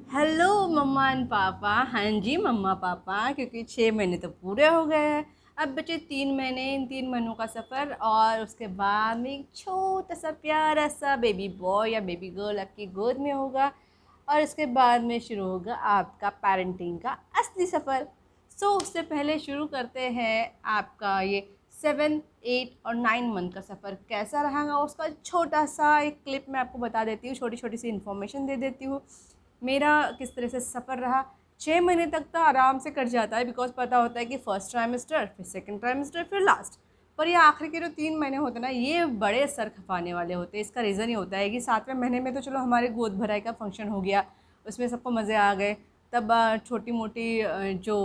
Hello mamma and पापा। हाँ जी मम्मा पापा, क्योंकि 6 महीने तो पूरे हो गए हैं। अब बचे 3 महीने। इन 3 महीनों का सफ़र और उसके बाद में एक छोटा सा प्यारा सा बेबी बॉय या बेबी गर्ल आपकी गोद में होगा। और उसके बाद में शुरू होगा आपका पेरेंटिंग का असली सफ़र। उससे पहले शुरू करते हैं आपका ये 7, 8 और 9 मंथ का सफ़र कैसा रहा, उसका छोटा सा एक क्लिप मैं आपको बता देती हूँ, छोटी छोटी सी इन्फॉर्मेशन दे देती हूँ मेरा किस तरह से सफ़र रहा। 6 महीने तक तो आराम से कट जाता है, बिकॉज पता होता है कि फर्स्ट ट्राइमेस्टर, फिर सेकंड ट्राइमेस्टर, फिर लास्ट। पर ये आखिरी के जो 3 महीने होते हैं ना, ये बड़े सर खपाने वाले होते हैं। इसका रीज़न ये होता है कि 7वें महीने में तो चलो हमारे गोद भराई का फंक्शन हो गया, उसमें सबको मज़े आ गए। तब छोटी मोटी जो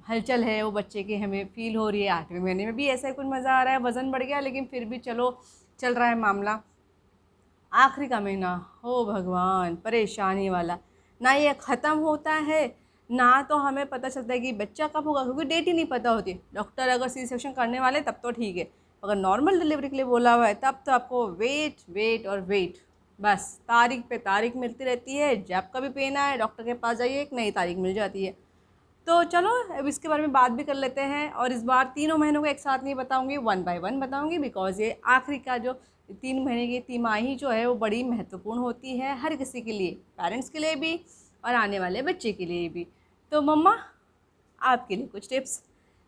हलचल है वो बच्चे की हमें फ़ील हो रही है। 8वें महीने में भी ऐसा ही कुछ मज़ा आ रहा है, वज़न बढ़ गया लेकिन फिर भी चलो चल रहा है मामला। आखिरी का महीना, हो भगवान, परेशानी वाला। ना ये ख़त्म होता है, ना तो हमें पता चलता है कि बच्चा कब होगा, क्योंकि डेट ही नहीं पता होती। डॉक्टर अगर सी सेक्शन करने वाले तब तो ठीक है, अगर नॉर्मल डिलीवरी के लिए बोला हुआ है तब तो आपको वेट वेट और वेट। बस तारीख पे तारीख मिलती रहती है, जब कभी पेन आए डॉक्टर के पास जाइए, एक नई तारीख मिल जाती है। तो चलो अब इसके बारे में बात भी कर लेते हैं। और इस बार तीनों महीनों को एक साथ नहीं बताऊंगी, वन बाय वन बताऊंगी, बिकॉज ये आखिरी का जो 3 महीने की तिमाही जो है वो बड़ी महत्वपूर्ण होती है हर किसी के लिए, पेरेंट्स के लिए भी और आने वाले बच्चे के लिए भी। तो मम्मा, आपके लिए कुछ टिप्स।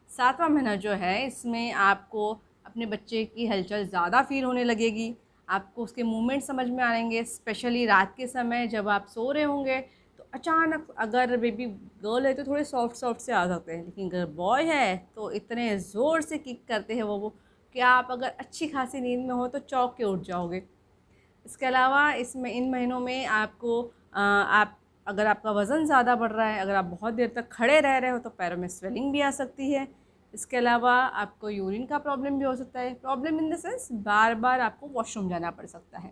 7वां महीना जो है इसमें आपको अपने बच्चे की हलचल ज़्यादा फील होने लगेगी। आपको उसके मूवमेंट समझ में आएंगे, स्पेशली रात के समय जब आप सो रहे होंगे तो अचानक अगर बेबी गर्ल है तो थोड़े सॉफ्ट सॉफ्ट से आ सकते हैं, लेकिन अगर बॉय है तो इतने ज़ोर से किक करते हैं वो कि आप अगर अच्छी खासी नींद में हो तो चौंक के उठ जाओगे। इसके अलावा इसमें इन महीनों में आपको आप अगर आपका वज़न ज़्यादा बढ़ रहा है, अगर आप बहुत देर तक खड़े रह रहे हो तो पैरों में स्वेलिंग भी आ सकती है। इसके अलावा आपको यूरिन का प्रॉब्लम भी हो सकता है, प्रॉब्लम इन द सेंस बार बार आपको वॉशरूम जाना पड़ सकता है।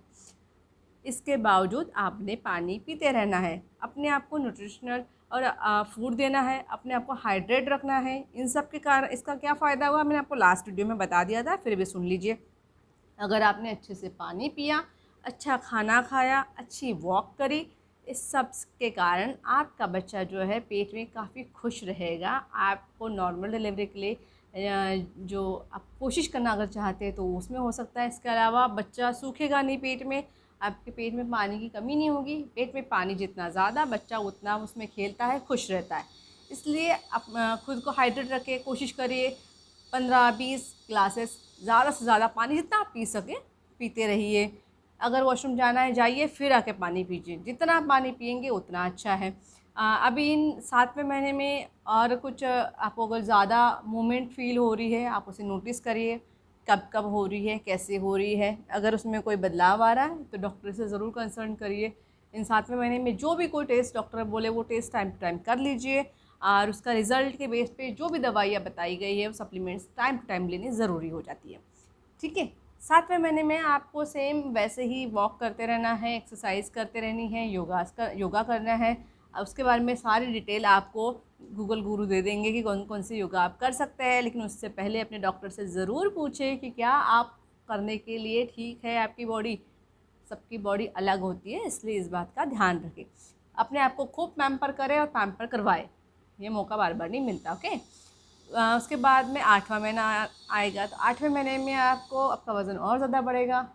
इसके बावजूद आपने पानी पीते रहना है, अपने आप को न्यूट्रिशनल और फूड देना है, अपने आप को हाइड्रेट रखना है। इन सब के कारण इसका क्या फ़ायदा हुआ मैंने आपको लास्ट वीडियो में बता दिया था, फिर भी सुन लीजिए। अगर आपने अच्छे से पानी पिया, अच्छा खाना खाया, अच्छी वॉक करी, इस सब के कारण आपका बच्चा जो है पेट में काफ़ी खुश रहेगा। आपको नॉर्मल डिलीवरी के लिए जो आप कोशिश करना अगर चाहते हैं तो उसमें हो सकता है। इसके अलावा बच्चा सूखेगा नहीं पेट में, आपके पेट में पानी की कमी नहीं होगी। पेट में पानी जितना ज़्यादा, बच्चा उतना उसमें खेलता है, खुश रहता है। इसलिए आप खुद को हाइड्रेट रखें, कोशिश करिए 15-20 ग्लासेस ज़्यादा से ज़्यादा पानी जितना आप पी सकें पीते रहिए। अगर वॉशरूम जाना है जाइए, फिर आके पानी पीजिए, जितना आप पानी पिएंगे उतना अच्छा है। अभी इन 7वें महीने में और कुछ आपको अगर ज़्यादा मूवमेंट फील हो रही है आप उसे नोटिस करिए, कब कब हो रही है, कैसे हो रही है। अगर उसमें कोई बदलाव आ रहा है तो डॉक्टर से ज़रूर कंसल्ट करिए। इन 7वें महीने में जो भी कोई टेस्ट डॉक्टर बोले वो टेस्ट टाइम टू टाइम कर लीजिए, और उसका रिज़ल्ट के बेस पे जो भी दवाइयाँ बताई गई है वो सप्लीमेंट्स टाइम टू टाइम लेनी ज़रूरी हो जाती है। ठीक है। 7वें महीने में आपको सेम वैसे ही वॉक करते रहना है, एक्सरसाइज करते रहनी है, योगा करना है। उसके बारे में सारी डिटेल आपको गूगल गुरु दे देंगे कि कौन कौन सी योगा आप कर सकते हैं, लेकिन उससे पहले अपने डॉक्टर से ज़रूर पूछें कि क्या आप करने के लिए ठीक है आपकी बॉडी। सबकी बॉडी अलग होती है, इसलिए इस बात का ध्यान रखें। अपने आप को खूब पैम्पर करें और पैम्पर करवाएं, ये मौका बार बार नहीं मिलता। ओके। उसके बाद में 8वां महीना आएगा तो 8वें महीने में आपको आपका वज़न और ज़्यादा बढ़ेगा,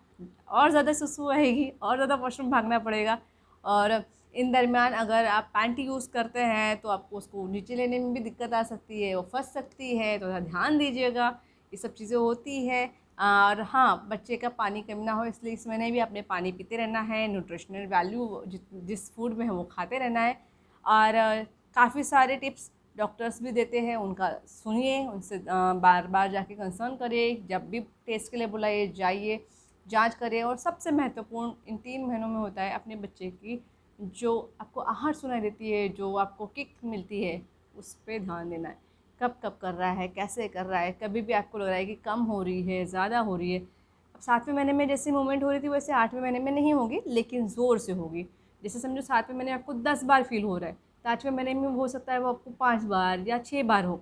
और ज़्यादा सुसु आएगी, और ज़्यादा वॉशरूम भागना पड़ेगा। और इन दरमियान अगर आप पैंटी यूज़ करते हैं तो आपको उसको नीचे लेने में भी दिक्कत आ सकती है, वो फंस सकती है, तो थोड़ा ध्यान दीजिएगा। ये सब चीज़ें होती है। और हाँ, बच्चे का पानी कम ना हो इसलिए इस महीने भी आपने पानी पीते रहना है, न्यूट्रिशनल वैल्यू जिस फूड में है वो खाते रहना है। और काफ़ी सारे टिप्स डॉक्टर्स भी देते हैं, उनका सुनिए, उनसे बार बार जाके कंसर्न करिए, जब भी टेस्ट के लिए बुलाइए जाइए, जांच करिए। और सबसे महत्वपूर्ण इन 3 महीनों में होता है अपने बच्चे की जो आपको आहट सुनाई देती है, जो आपको किक मिलती है, उस पर ध्यान देना है। कब कब कर रहा है, कैसे कर रहा है, कभी भी आपको लग रहा है कि कम हो रही है, ज़्यादा हो रही है। अब 7वें महीने में जैसी मूवमेंट हो रही थी वैसे 8वें महीने में नहीं होगी, लेकिन ज़ोर से होगी। जैसे समझो 7वें महीने आपको 10 बार फील हो रहा है तो 8वें महीने में हो सकता है वो आपको 5 बार या 6 बार हो।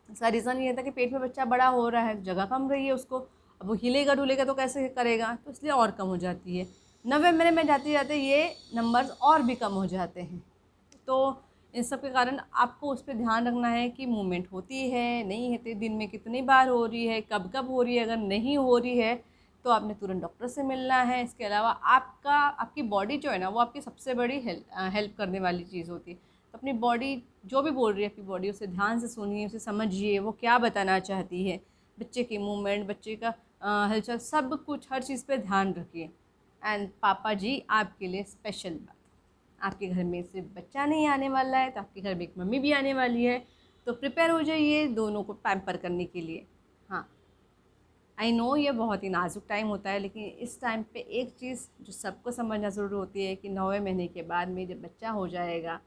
इसका रीज़न ये था कि पेट में बच्चा बड़ा हो रहा है, जगह कम रही है उसको, अब वो हिलेगा डुलेगा तो कैसे करेगा, तो इसलिए और कम हो जाती है। 9वें महीने में जाते जाते ये नंबर्स और भी कम हो जाते हैं। तो इन सब के कारण आपको उस पर ध्यान रखना है कि मूवमेंट होती है नहीं होती, दिन में कितनी बार हो रही है, कब कब हो रही है। अगर नहीं हो रही है तो आपने तुरंत डॉक्टर से मिलना है। इसके अलावा आपकी बॉडी जो है ना, वो आपकी सबसे बड़ी हेल्प करने वाली चीज़ होती है। तो अपनी बॉडी जो भी बोल रही है, आपकी बॉडी उसे ध्यान से सुनिए, उसे समझिए वो क्या बताना चाहती है। बच्चे की मूवमेंट, बच्चे का हलचल, सब कुछ हर चीज़ पे ध्यान रखिए। एंड पापा जी आपके लिए स्पेशल बात, आपके घर में सिर्फ बच्चा नहीं आने वाला है, तो आपके घर में एक मम्मी भी आने वाली है। तो प्रिपेयर हो जाइए दोनों को पैम्पर करने के लिए। हाँ, आई नो ये बहुत ही नाजुक टाइम होता है, लेकिन इस टाइम पे एक चीज़ जो सबको समझना ज़रूरी होती है कि 9वें महीने के बाद में जब बच्चा हो जाएगा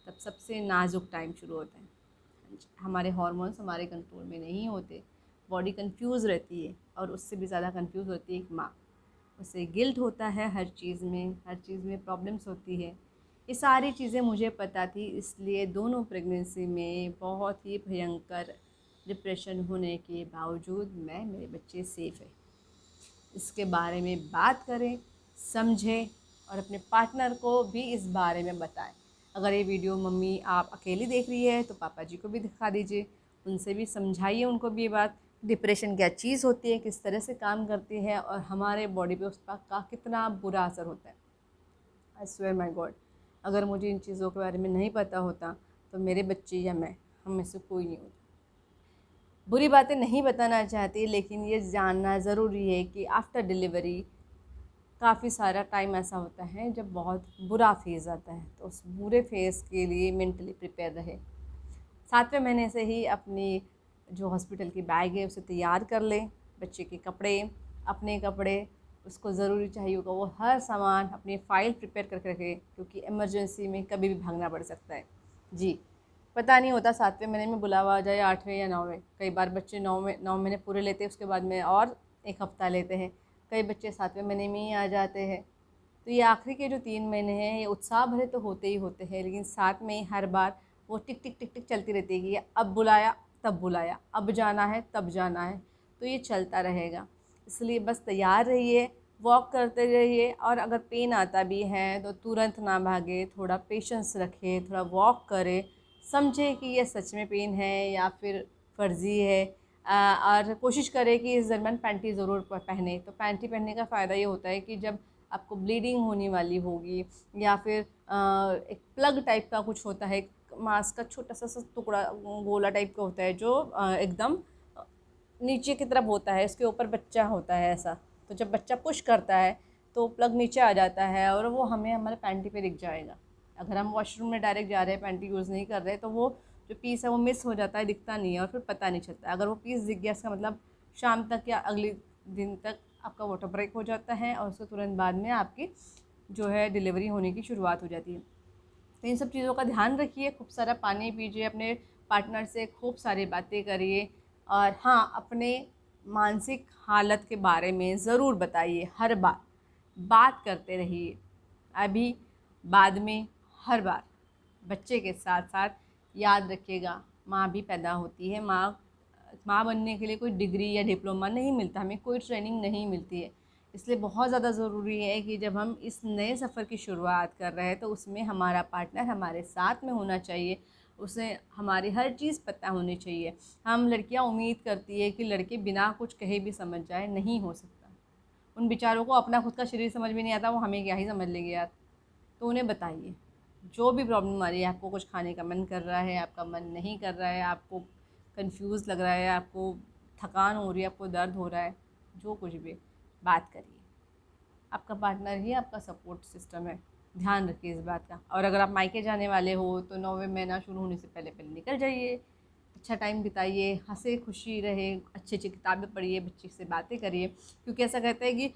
तब सबसे नाजुक टाइम शुरू होता है। हमारे हार्मोन्स हमारे कंट्रोल में नहीं होते, बॉडी कंफ्यूज रहती है, और उससे भी ज़्यादा कंफ्यूज होती है एक माँ। उसे गिल्ट होता है हर चीज़ में प्रॉब्लम्स होती है। ये सारी चीज़ें मुझे पता थी, इसलिए दोनों प्रेगनेंसी में बहुत ही भयंकर डिप्रेशन होने के बावजूद मेरे बच्चे सेफ़ है। इसके बारे में बात करें, समझें, और अपने पार्टनर को भी इस बारे में बताएं। अगर ये वीडियो मम्मी आप अकेली देख रही है तो पापा जी को भी दिखा दीजिए, उनसे भी समझाइए, उनको भी ये बात डिप्रेशन क्या चीज़ होती है, किस तरह से काम करती है, और हमारे बॉडी पे उसका का कितना बुरा असर होता है। आई स्वेयर माई गॉड, अगर मुझे इन चीज़ों के बारे में नहीं पता होता तो मेरे बच्चे या मैं, हम में से कोई नहीं होता। बुरी बातें नहीं बताना चाहती, लेकिन ये जानना ज़रूरी है कि आफ्टर डिलीवरी काफ़ी सारा टाइम ऐसा होता है जब बहुत बुरा फेज़ आता है, तो उस बुरे फेज़ के लिए मेंटली प्रिपेयर रहे। 7वें महीने से ही अपनी जो हॉस्पिटल की बैग है उसे तैयार कर लें। बच्चे के कपड़े, अपने कपड़े, उसको ज़रूरी चाहिए होगा वो हर सामान, अपनी फ़ाइल प्रिपेयर करके रखें, क्योंकि इमरजेंसी में कभी भी भागना पड़ सकता है। जी, पता नहीं होता 7वें महीने में बुलावा आ जाए, 8वें या 9वें। कई बार बच्चे 9 महीने पूरे लेते हैं, उसके बाद में और एक हफ़्ता लेते हैं। कई बच्चे 7वें महीने में ही आ जाते हैं। तो ये आखिरी के जो 3 महीने हैं, ये उत्साह भरे तो होते ही होते हैं, लेकिन साथ में ही हर बार वो टिक टिक टिक टिक चलती रहती है कि ये अब बुलाया, तब बुलाया, अब जाना है, तब जाना है। तो ये चलता रहेगा, इसलिए बस तैयार रहिए, वॉक करते रहिए, और अगर पेन आता भी है तो तुरंत ना भागे, थोड़ा पेशेंस रखें, थोड़ा वॉक करें, समझे कि ये सच में पेन है या फिर फ़र्ज़ी है। और कोशिश करें कि इस दरमियान पैंटी ज़रूर पहने। तो पैंटी पहनने का फ़ायदा ये होता है कि जब आपको ब्लीडिंग होने वाली होगी, या फिर एक प्लग टाइप का कुछ होता है, मांस का छोटा सा टुकड़ा गोला टाइप का होता है, जो एकदम नीचे की तरफ होता है, इसके ऊपर बच्चा होता है ऐसा। तो जब बच्चा पुश करता है तो प्लग नीचे आ जाता है, और वो हमें हमारे पैंटी पे दिख जाएगा। अगर हम वॉशरूम में डायरेक्ट जा रहे हैं, पैंटी यूज़ नहीं कर रहे, तो वो जो पीस है वो मिस हो जाता है, दिखता नहीं है, और फिर पता नहीं चलता। अगर वो पीस दिख गया, इसका मतलब शाम तक या अगले दिन तक आपका वाटर ब्रेक हो जाता है, और उसके तुरंत बाद में आपकी जो है डिलीवरी होने की शुरुआत हो जाती है। तो इन सब चीज़ों का ध्यान रखिए, खूब सारा पानी पीजिए, अपने पार्टनर से खूब सारी बातें करिए, और हाँ, अपने मानसिक हालत के बारे में ज़रूर बताइए। हर बार बात करते रहिए, अभी, बाद में, हर बार। बच्चे के साथ साथ याद रखिएगा, माँ भी पैदा होती है। माँ बनने के लिए कोई डिग्री या डिप्लोमा नहीं मिलता, हमें कोई ट्रेनिंग नहीं मिलती है। इसलिए बहुत ज़्यादा ज़रूरी है कि जब हम इस नए सफ़र की शुरुआत कर रहे हैं तो उसमें हमारा पार्टनर हमारे साथ में होना चाहिए, उसे हमारी हर चीज़ पता होनी चाहिए। हम लड़कियां उम्मीद करती है कि लड़के बिना कुछ कहे भी समझ जाए, नहीं हो सकता। उन बेचारों को अपना खुद का शरीर समझ में नहीं आता, वो हमें क्या ही समझ लेंगे यार। तो उन्हें बताइए, जो भी प्रॉब्लम आ रही है, आपको कुछ खाने का मन कर रहा है, आपका मन नहीं कर रहा है, आपको कंफ्यूज लग रहा है, आपको थकान हो रही है, आपको दर्द हो रहा है, जो कुछ भी, बात करिए। आपका पार्टनर ही आपका सपोर्ट सिस्टम है, ध्यान रखिए इस बात का। और अगर आप मायके जाने वाले हो तो 9वें महीना शुरू होने से पहले पहले निकल जाइए, अच्छा टाइम बिताइए, हंसे खुशी रहे, अच्छी अच्छी किताबें पढ़िए, बच्चे से बातें करिए। क्योंकि ऐसा कहते हैं कि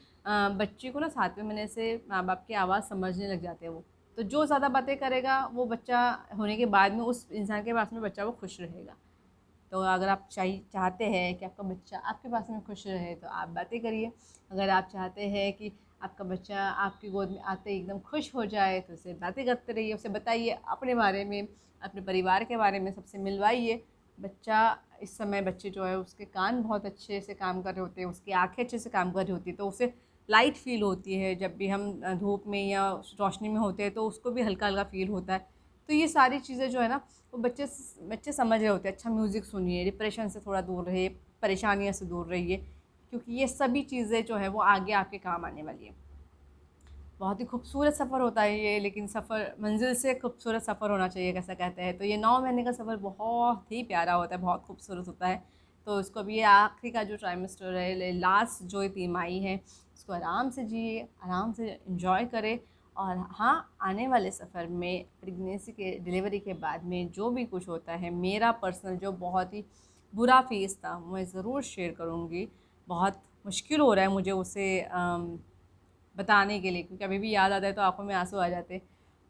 बच्चे को ना 7वें महीने से माँ बाप की आवाज़ समझने लग जाते हैं वो। तो जो ज़्यादा बातें करेगा वो बच्चा होने के बाद में उस इंसान के पास में बच्चा वो खुश रहेगा। तो अगर आप चाहते हैं कि आपका बच्चा आपके पास में खुश रहे तो आप बातें करिए। अगर आप चाहते हैं कि आपका बच्चा आपकी गोद में आते ही एकदम खुश हो जाए तो उससे बातें करते रहिए, उसे बताइए अपने बारे में, अपने परिवार के बारे में, सबसे मिलवाइए। बच्चा इस समय बच्चे जो है उसके कान बहुत अच्छे से काम कर रहे होते हैं, उसकी आँखें अच्छे से काम कर रही होती है, तो उसे लाइट फील होती है जब भी हम धूप में या रोशनी में होते हैं, तो उसको भी हल्का हल्का फील होता है। तो ये सारी चीज़ें जो है ना, वो बच्चे बच्चे समझ रहे होते हैं। अच्छा म्यूज़िक सुनिए, डिप्रेशन से थोड़ा दूर रहिए, परेशानियों से दूर रहिए, क्योंकि ये सभी चीज़ें जो है वो आगे आपके काम आने वाली है। बहुत ही खूबसूरत सफ़र होता है ये, लेकिन सफ़र मंजिल से खूबसूरत सफ़र होना चाहिए, कैसा कहते हैं। तो ये 9 महीने का सफ़र बहुत ही प्यारा होता है, बहुत खूबसूरत होता है। तो इसको अभी ये आखिरी का जो ट्राइमेस्टर है, लास्ट जो तिमाही है, इसको आराम से जिए, आराम से इंजॉय करें। और हाँ, आने वाले सफ़र में प्रेगनेंसी के डिलीवरी के बाद में जो भी कुछ होता है, मेरा पर्सनल जो बहुत ही बुरा फेज़ था, मैं ज़रूर शेयर करूँगी। बहुत मुश्किल हो रहा है मुझे उसे बताने के लिए, क्योंकि अभी भी याद आता है तो आंखों में आंसू आ जाते।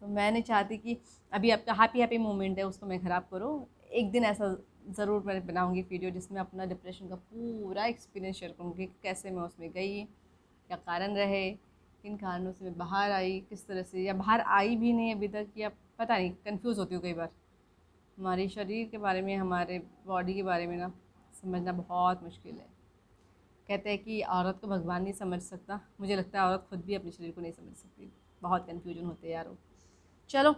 तो मैं नहीं चाहती कि अभी आपका हैप्पी हैप्पी मोमेंट है उसको मैं ख़राब करूँ। एक दिन ऐसा ज़रूर मैं बनाऊँगी वीडियो, जिसमें अपना डिप्रेशन का पूरा एक्सपीरियंस शेयर करूँगी, कैसे मैं उसमें गई, क्या कारण रहे, किन कारणों से मैं बाहर आई, किस तरह से, या बाहर आई भी नहीं अभी तक, या पता नहीं, कन्फ्यूज़ होती हूँ कई बार। हमारे शरीर के बारे में, हमारे बॉडी के बारे में ना समझना बहुत मुश्किल है। कहते हैं कि औरत को भगवान नहीं समझ सकता, मुझे लगता है औरत खुद भी अपने शरीर को नहीं समझ सकती। बहुत कन्फ्यूजन होते हैं यारो। चलो,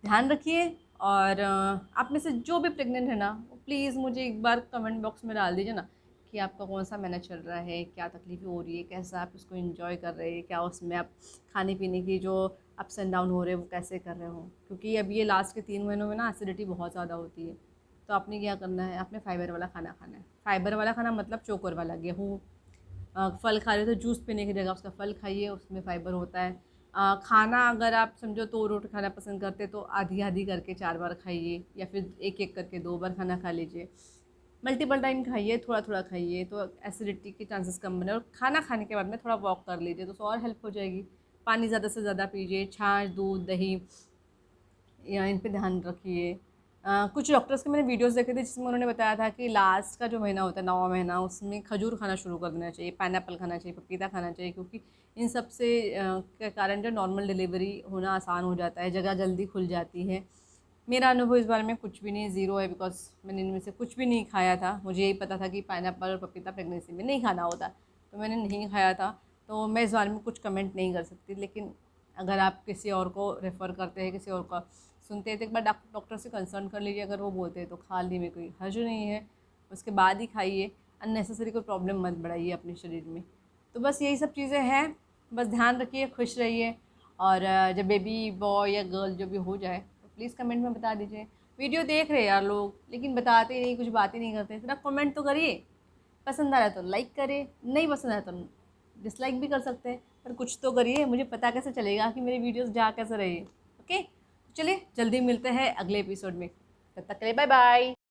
ध्यान रखिए। और आप में से जो भी प्रेग्नेंट है ना, वो प्लीज़ मुझे एक बार कमेंट बॉक्स में डाल दीजिए ना कि आपका कौन सा महीना चल रहा है, क्या तकलीफ़ें हो रही है, कैसा आप उसको एंजॉय कर रहे हैं, क्या उसमें आप खाने पीने की जो अप्स एंड डाउन हो रहे हैं वो कैसे कर रहे हो। क्योंकि अब ये लास्ट के 3 महीनों में ना एसिडिटी बहुत ज़्यादा होती है। तो आपने क्या करना है, आपने फाइबर वाला खाना खाना है। फाइबर वाला खाना मतलब चोकर वाला, गेहूँ, फल खा रहे हो तो जूस पीने की जगह उसका फल खाइए, उसमें फ़ाइबर होता है। खाना अगर आप समझो 2 रोटी खाना पसंद करते तो आधी आधी करके 4 बार खाइए, या फिर एक एक करके 2 बार खाना खा लीजिए। मल्टीपल टाइम खाइए, थोड़ा थोड़ा खाइए, तो एसिडिटी के चांसेस कम बने। और खाना खाने के बाद में थोड़ा वॉक कर लीजिए, तो उससे और हेल्प हो जाएगी। पानी ज़्यादा से ज़्यादा पीजिए, छाछ, दूध, दही, या इन पे ध्यान रखिए। कुछ डॉक्टर्स के मैंने वीडियोस देखे थे, जिसमें उन्होंने बताया था कि लास्ट का जो महीना होता है, 9वां महीना, उसमें खजूर खाना शुरू कर देना चाहिए, पाइनएप्पल खाना चाहिए, पपीता खाना चाहिए, क्योंकि इन सब से के कारण जो नॉर्मल डिलीवरी होना आसान हो जाता है, जगह जल्दी खुल जाती है। मेरा अनुभव इस बारे में कुछ भी नहीं, ज़ीरो है, बिकॉज मैंने इनमें से कुछ भी नहीं खाया था। मुझे यही पता था कि पाइनएप्पल और पपीता प्रेगनेंसी में नहीं खाना होता, तो मैंने नहीं खाया था। तो मैं इस बारे में कुछ कमेंट नहीं कर सकती। लेकिन अगर आप किसी और को रेफ़र करते हैं, किसी और का सुनते हैं, तो एक बार डॉक्टर से कंसल्ट कर लीजिए। अगर वो बोलते हैं तो खा ली में कोई हर्ज नहीं है, उसके बाद ही खाइए। अननेसेसरी कोई प्रॉब्लम मत बढ़ाइए अपने शरीर में। तो बस यही सब चीज़ें हैं। बस ध्यान रखिए, खुश रहिए। और जब बेबी बॉय या गर्ल जो भी हो जाए तो प्लीज़ कमेंट में बता दीजिए। वीडियो देख रहे हैं यार लोग, लेकिन बताते ही नहीं, कुछ बात ही नहीं करते। थोड़ा कमेंट तो करिए। पसंद आ रहा है तो लाइक करें, नहीं पसंद आया तो डिसलाइक भी कर सकते हैं, पर कुछ तो करिए। मुझे पता कैसे चलेगा कि मेरी वीडियोस जा कैसे रही है। ओके, चलिए जल्दी मिलते हैं अगले एपिसोड में। तब तक के लिए बाय बाय।